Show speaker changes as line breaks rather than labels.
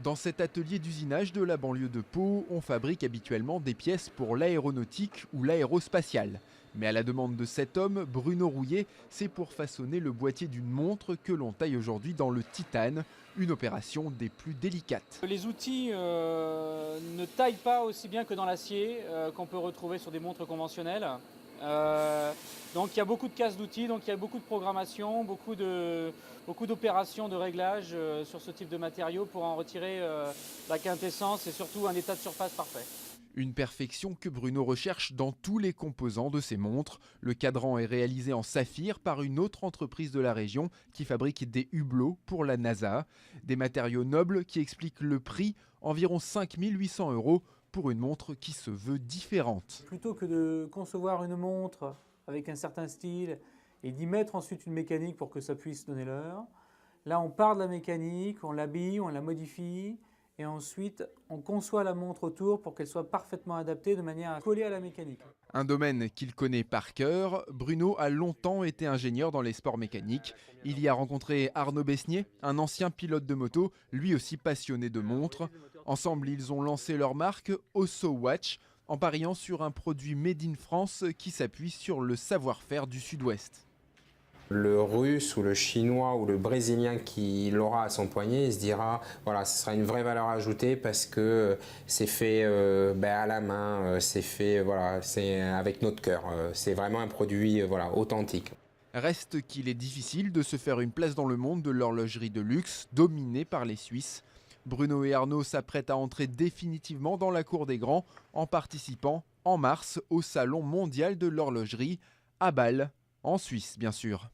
Dans cet atelier d'usinage de la banlieue de Pau, on fabrique habituellement des pièces pour l'aéronautique ou l'aérospatiale. Mais à la demande de cet homme, Bruno Rouillet, c'est pour façonner le boîtier d'une montre que l'on taille aujourd'hui dans le titane, une opération des plus délicates.
Les outils ne taillent pas aussi bien que dans l'acier qu'on peut retrouver sur des montres conventionnelles. Euh, donc il y a beaucoup de cases d'outils, donc il y a beaucoup de programmation, beaucoup d'opérations de réglage sur ce type de matériaux pour en retirer la quintessence et surtout un état de surface parfait.
Une perfection que Bruno recherche dans tous les composants de ses montres. Le cadran est réalisé en saphir par une autre entreprise de la région qui fabrique des hublots pour la NASA. Des matériaux nobles qui expliquent le prix, environ 5 800 € pour une montre qui se veut différente.
Plutôt que de concevoir une montre avec un certain style et d'y mettre ensuite une mécanique pour que ça puisse donner l'heure, là on part de la mécanique, on l'habille, on la modifie et ensuite on conçoit la montre autour pour qu'elle soit parfaitement adaptée de manière à coller à la mécanique.
Un domaine qu'il connaît par cœur, Bruno a longtemps été ingénieur dans les sports mécaniques. Il y a rencontré Arnaud Besnier, un ancien pilote de moto, lui aussi passionné de montres. Ensemble, ils ont lancé leur marque Osso Watch, en pariant sur un produit made in France qui s'appuie sur le savoir-faire du Sud-Ouest.
Le russe ou le chinois ou le brésilien qui l'aura à son poignet, il se dira voilà, ce sera une vraie valeur ajoutée parce que c'est fait à la main, c'est fait voilà, c'est avec notre cœur. C'est vraiment un produit voilà, authentique.
Reste qu'il est difficile de se faire une place dans le monde de l'horlogerie de luxe dominée par les Suisses. Bruno et Arnaud s'apprêtent à entrer définitivement dans la cour des grands en participant en mars au Salon mondial de l'horlogerie à Bâle, en Suisse bien sûr.